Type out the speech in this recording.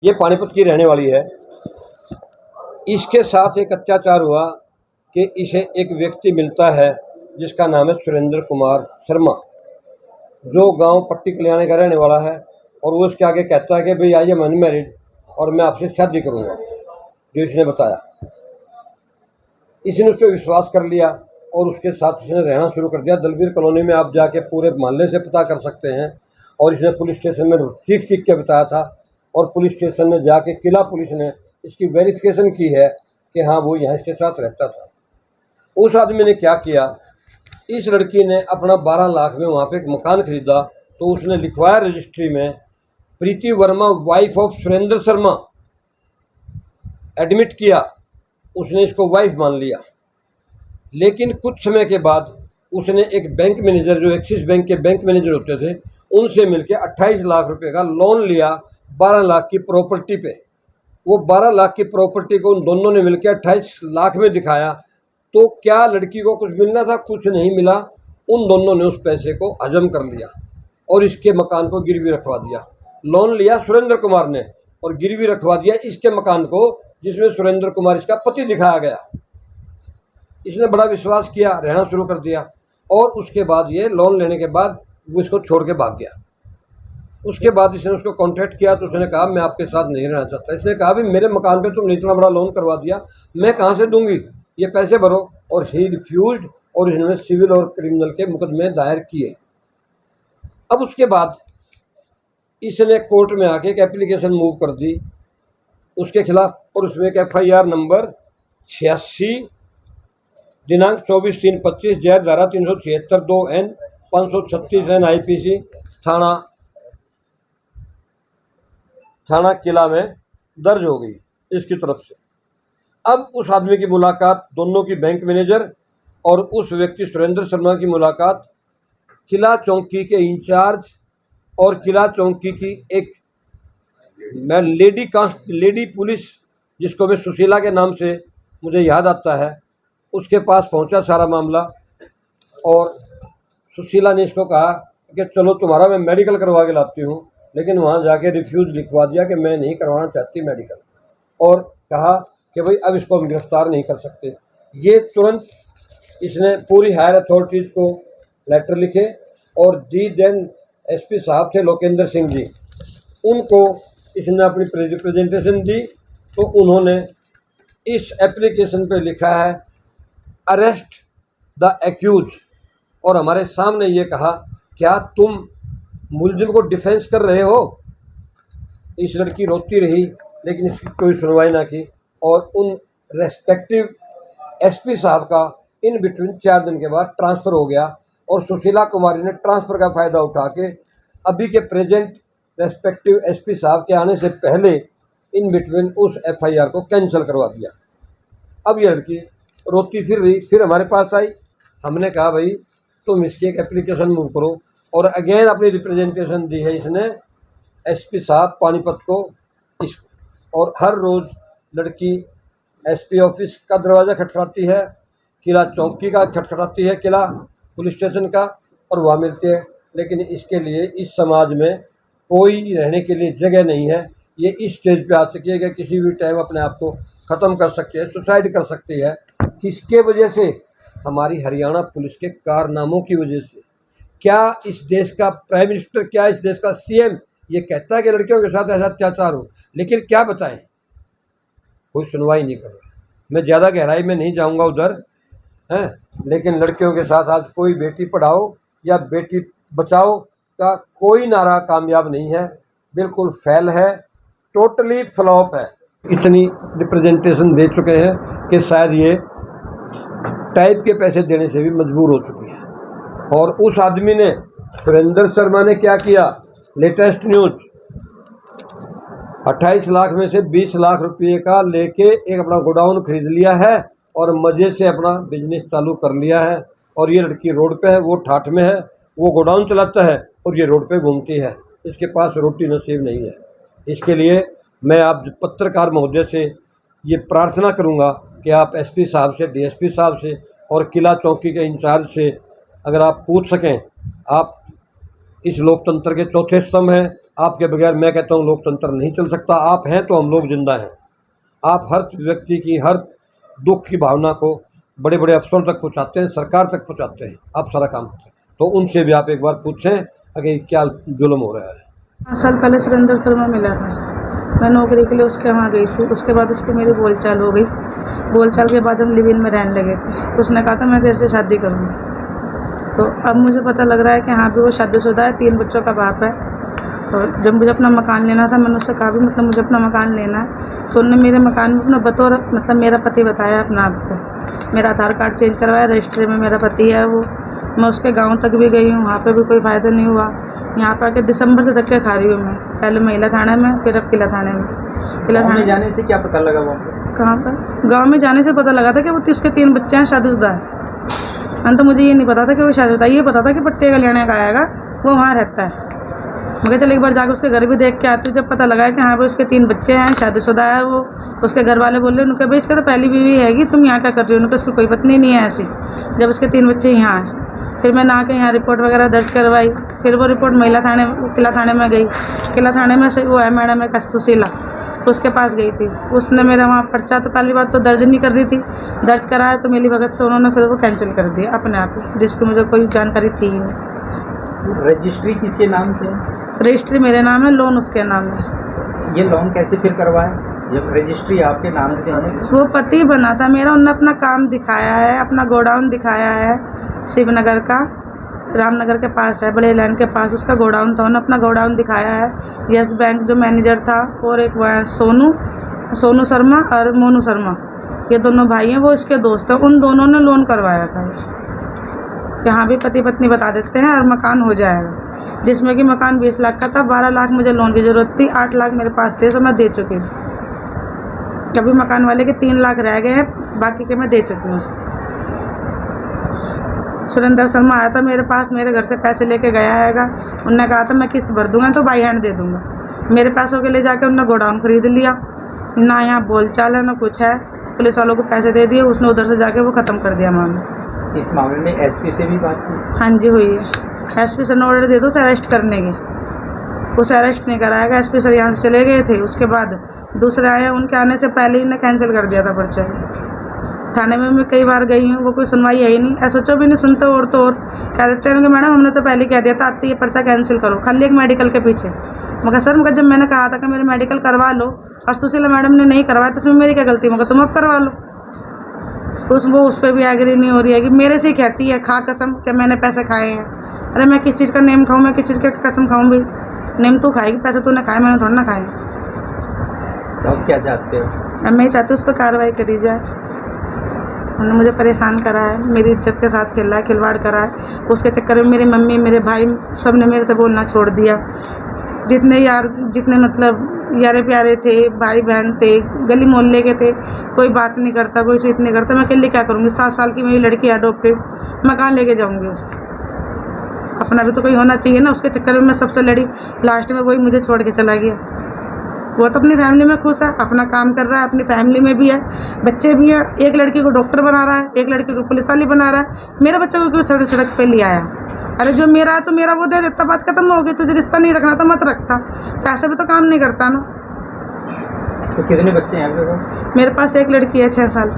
ये पानीपत की रहने वाली है। इसके साथ एक अत्याचार हुआ कि इसे एक व्यक्ति मिलता है जिसका नाम है सुरेंद्र कुमार शर्मा, जो गांव पट्टी कल्याण का रहने वाला है। और वो उसके आगे कहता है कि भाई आई एम अनमैरिड और मैं आपसे शादी करूंगा, जो इसने बताया। इसने उस पर विश्वास कर लिया और उसके साथ इसने रहना शुरू कर दिया। दलवीर कॉलोनी में आप जाके पूरे मोहल्ले से पता कर सकते हैं। और इसने पुलिस स्टेशन में चीख चीख के बताया था और पुलिस स्टेशन में जाके किला पुलिस ने इसकी वेरिफिकेशन की है कि हाँ वो यहाँ इसके साथ रहता था। उस आदमी ने क्या किया, इस लड़की ने अपना 12 लाख में वहाँ पे एक मकान खरीदा, तो उसने लिखवाया रजिस्ट्री में Preeti Verma wife of Surendra Sharma, admit किया, उसने इसको वाइफ मान लिया। लेकिन कुछ समय के बाद उसने एक बैंक मैनेजर, जो एक्सिस बैंक के बैंक मैनेजर होते थे, उनसे मिलकर 28 लाख रुपए का लोन लिया 12 लाख की प्रॉपर्टी पे। वो 12 लाख की प्रॉपर्टी को उन दोनों ने मिलकर 28 लाख में दिखाया। तो क्या लड़की को कुछ मिलना था? कुछ नहीं मिला। उन दोनों ने उस पैसे को हजम कर लिया और इसके मकान को गिरवी रखवा दिया। लोन लिया सुरेंद्र कुमार ने और गिरवी रखवा दिया इसके मकान को, जिसमें सुरेंद्र कुमार इसका पति दिखाया गया। इसने बड़ा विश्वास किया, रहना शुरू कर दिया। और उसके बाद ये लोन लेने के बाद वो इसको छोड़ के भाग गया। उसके बाद इसने उसको कॉन्टैक्ट किया तो उसने कहा मैं आपके साथ नहीं रहना चाहता। इसने कहा भी मेरे मकान पे तुमने इतना बड़ा लोन करवा दिया, मैं कहाँ से दूंगी, ये पैसे भरो। और ही रिफ्यूज्ड और इन्होंने सिविल और क्रिमिनल के मुकदमे दायर किए। अब उसके बाद इसने कोर्ट में आके एक एप्लीकेशन मूव कर दी उसके खिलाफ और उसमें एक FIR नंबर 86 दिनांक 24/3/25 जैर धारा 376(2)N 536N IPC थाना किला में दर्ज हो गई इसकी तरफ से। अब उस आदमी की मुलाकात, दोनों की बैंक मैनेजर और उस व्यक्ति सुरेंद्र शर्मा की मुलाकात किला चौकी के इंचार्ज और किला चौकी की एक लेडी पुलिस, जिसको मैं सुशीला के नाम से मुझे याद आता है, उसके पास पहुंचा सारा मामला। और सुशीला ने इसको कहा कि चलो तुम्हारा मैं मेडिकल करवा के लाती हूँ, लेकिन वहाँ जाके रिफ्यूज़ लिखवा दिया कि मैं नहीं करवाना चाहती मेडिकल। और कहा कि भाई अब इसको हम गिरफ्तार नहीं कर सकते। ये तुरंत इसने पूरी हायर अथॉरिटीज़ को लेटर लिखे और दी देन SP साहब थे लोकेंद्र सिंह जी, उनको इसने अपनी प्रेजेंटेशन दी। तो उन्होंने इस एप्लीकेशन पे लिखा है अरेस्ट द एक्यूज, और हमारे सामने ये कहा क्या तुम मुलजिम को डिफेंस कर रहे हो। इस लड़की रोती रही लेकिन इसकी कोई सुनवाई ना की और उन रेस्पेक्टिव SP साहब का इन बिटवीन 4 दिन के बाद ट्रांसफ़र हो गया। और सुशीला कुमारी ने ट्रांसफ़र का फ़ायदा उठा के अभी के प्रेजेंट रेस्पेक्टिव SP साहब के आने से पहले इन बिटवीन उस FIR को कैंसिल करवा दिया। अब ये लड़की रोती फिर रही, फिर हमारे पास आई। हमने कहा भाई तुम इसकी एक एप्लीकेशन मूव करो, और अगेन अपनी रिप्रेजेंटेशन दी है इसने SP साहब पानीपत को। इस और हर रोज़ लड़की SP ऑफिस का दरवाज़ा खटखटाती है, किला चौकी का खटखटाती है, किला पुलिस स्टेशन का, और वहाँ मिलती है। लेकिन इसके लिए इस समाज में कोई रहने के लिए जगह नहीं है। ये इस स्टेज पे आ सकती है कि किसी भी टाइम अपने आप को ख़त्म कर सकती है, सुसाइड कर सकती है। किसके वजह से? हमारी हरियाणा पुलिस के कारनामों की वजह से। क्या इस देश का प्राइम मिनिस्टर, क्या इस देश का CM ये कहता है कि लड़कियों के साथ ऐसा अत्याचार हो? लेकिन क्या बताएं, कोई सुनवाई नहीं कर रहा। मैं ज़्यादा गहराई में नहीं जाऊंगा उधर हैं, लेकिन लड़कियों के साथ आज कोई बेटी पढ़ाओ या बेटी बचाओ का कोई नारा कामयाब नहीं है, बिल्कुल फेल है, टोटली फ्लॉप है। इतनी रिप्रेजेंटेशन दे चुके हैं कि शायद ये टाइप के पैसे देने से भी मजबूर हो चुकी है। और उस आदमी ने, सुरेंद्र शर्मा ने क्या किया, लेटेस्ट न्यूज, 28 लाख में से 20 लाख रुपये का लेके एक अपना गोडाउन खरीद लिया है और मज़े से अपना बिजनेस चालू कर लिया है। और ये लड़की रोड पे है, वो ठाठ में है, वो गोडाउन चलाता है और ये रोड पे घूमती है। इसके पास रोटी नसीब नहीं है। इसके लिए मैं आप पत्रकार महोदय से ये प्रार्थना करूंगा कि आप SP साहब से, DSP साहब से और किला चौकी के इंचार्ज से अगर आप पूछ सकें, आप इस लोकतंत्र के चौथे स्तंभ हैं। आपके बगैर मैं कहता हूँ लोकतंत्र नहीं चल सकता। आप हैं तो हम लोग जिंदा हैं। आप हर व्यक्ति की हर दुख की भावना को बड़े बड़े अफसरों तक पहुँचाते हैं, सरकार तक पहुँचाते हैं, आप सारा काम करते हैं। तो उनसे भी आप एक बार पूछें कि क्या जुल्म हो रहा है। 5 साल पहले सुरेंद्र शर्मा मिला था, मैं नौकरी के लिए उसके वहाँ गई थी। उसके बाद उसकी मेरी बोलचाल हो गई। बोलचाल के बाद हम लिव इन में रहने लगे थे। उसने कहा था मैं तेरे से शादी करूँगी। तो अब मुझे पता लग रहा है कि हाँ भी वो शादीशुदा है, 3 बच्चों का बाप है। और जब मुझे अपना मकान लेना था, मैंने उससे कहा भी मतलब मुझे अपना मकान लेना है, तो उन्होंने मेरे मकान में अपना बतौर मतलब मेरा पति बताया अपना आप को। मेरा आधार कार्ड चेंज करवाया, रजिस्ट्री में मेरा पति है वो। मैं उसके गाँव तक भी गई हूँ, वहाँ पर भी कोई फ़ायदा नहीं हुआ। यहाँ पर आके दिसंबर से धक्के खा रही हूँ मैं, पहले महिला थाने में, फिर अब किला थाने में। किला थाने जाने से क्या पता लगा वहाँ पे? कहाँ पर? गाँव में जाने से पता लगा था कि वो उसके 3 बच्चे हैं, शादीशुदा है। तो मुझे ये नहीं पता था कि वो शादीशुदा है, ये पता था कि पट्टे का लेने का आएगा, वो वहाँ रहता है। मगर चल एक बार जाकर उसके घर भी देख के आती हूँ। जब पता लगा कि हाँ भाई उसके 3 बच्चे हैं, शादीशुदा है वो। उसके घर वाले बोल रहे उनके भाई इसका तो पहली बीवी हैगी, तुम यहाँ क्या कर रही हो? उनके उसकी कोई पत्नी नहीं है ऐसी, जब उसके 3 बच्चे यहाँ हैं। फिर मैंने आके यहाँ रिपोर्ट वगैरह दर्ज करवाई। फिर वो रिपोर्ट महिला थाने किला थाने में गई। किला थाने में से वो है मैडम एक सुशीला, उसके पास गई थी। उसने मेरा वहाँ पर्चा तो पहली बात तो दर्ज नहीं कर रही थी, दर्ज कराया तो मिली भगत से उन्होंने फिर वो कैंसिल कर दिया अपने आप ही, जिसकी मुझे कोई जानकारी थी ही नहीं। रजिस्ट्री किसके नाम से? रजिस्ट्री मेरे नाम है, लोन उसके नाम है। ये लोन कैसे फिर करवाया जब रजिस्ट्री आपके नाम से है? वो पति बना था मेरा, उन्होंने अपना काम दिखाया है, अपना गोडाउन दिखाया है शिवनगर का, रामनगर के पास है, बड़े लाइन के पास उसका गोडाउन था। उन्होंने अपना गोडाउन दिखाया है। यस बैंक जो मैनेजर था, और एक वो है सोनू शर्मा और मोनू शर्मा, ये दोनों भाई हैं, वो इसके दोस्त हैं। उन दोनों ने लोन करवाया था। यहाँ भी पति पत्नी बता देते हैं और मकान हो जाएगा, जिसमें कि मकान 20 लाख का था। 12 लाख मुझे लोन की ज़रूरत थी, 8 लाख मेरे पास थे तो मैं दे चुकी थी। कभी मकान वाले के 3 लाख रह गए हैं, बाकी के मैं दे चुकी हूँ उसको। सुरेंद्र शर्मा आया था मेरे पास, मेरे घर से पैसे लेके गया हैगा। उनने कहा था मैं किस्त भर दूंगा तो बाई हैंड दे दूंगा। मेरे पैसों के ले जाके उन्होंने गोडाउन खरीद लिया। ना यहाँ बोलचाल है ना कुछ है। पुलिस वालों को पैसे दे दिए, उसने उधर से जाके वो ख़त्म कर दिया मामला। इस मामले में एसपी से भी बात की? हाँ जी हुई है। एसपी सर ने ऑर्डर दे दो उसे अरेस्ट करने की, उसे अरेस्ट नहीं कराएगा। एसपी सर यहाँ से चले गए थे, उसके बाद दूसरे आए, उनके आने से पहले ही ने कैंसिल कर दिया था पर्चा। थाने में मैं कई बार गई हूँ, वो कोई सुनवाई है ही नहीं। एसएचओ भी नहीं सुनते, और तो और कह देते हैं कि मैडम हमने तो पहले कह दिया था आती ये पर्चा कैंसिल करो, खाली एक मेडिकल के पीछे। मगर सर मगर जब मैंने कहा था कि मेरे मेडिकल करवा लो और सुशीला मैडम ने नहीं करवाया तो इसमें मेरी क्या गलती? मगर तुम अब करवा लो। उस पर भी एग्री नहीं हो रही है कि मेरे से ही कहती है खा कसम कि मैंने पैसे खाए हैं। अरे मैं किस चीज़ का नेम खाऊँ, मैं किस चीज़ का कसम खाऊँ? भी नेम तू खाएगी, पैसे तूने खाए, मैंने थोड़ा ना खाए। अब क्या चाहते हो? मैं ही चाहती हूँ उस पर कार्रवाई करी जाए। उन्होंने मुझे परेशान करा है, मेरी इज्जत के साथ खेला है, खिलवाड़ करा है। उसके चक्कर में मेरी मम्मी मेरे भाई सब ने मेरे से बोलना छोड़ दिया। जितने मतलब यारे प्यारे थे, भाई बहन थे, गली मोहल्ले के थे, कोई बात नहीं करता, कोई चीज़ नहीं करता। मैं अकेले क्या करूँगी? 7 साल की मेरी लड़की अडॉप्टेड, मैं कहाँ लेके जाऊँगी उसको? अपना भी तो कोई होना चाहिए ना। उसके चक्कर में मैं सबसे लड़ी, लास्ट में वही मुझे छोड़ के चला गया। वो तो अपनी फैमिली में खुश है, अपना काम कर रहा है, अपनी फैमिली में भी है, बच्चे भी हैं। एक लड़की को डॉक्टर बना रहा है, एक लड़की को पुलिस वाली बना रहा है। मेरे बच्चे को क्यों सड़क पे ले आया? अरे जो मेरा है तो मेरा वो दे देता, बात खत्म हो गई। तुझे रिश्ता नहीं रखना तो मत रखता, पैसे भी तो काम नहीं करता ना। तो कितने बच्चे हैं आपके पास? मेरे पास एक लड़की है 6 साल।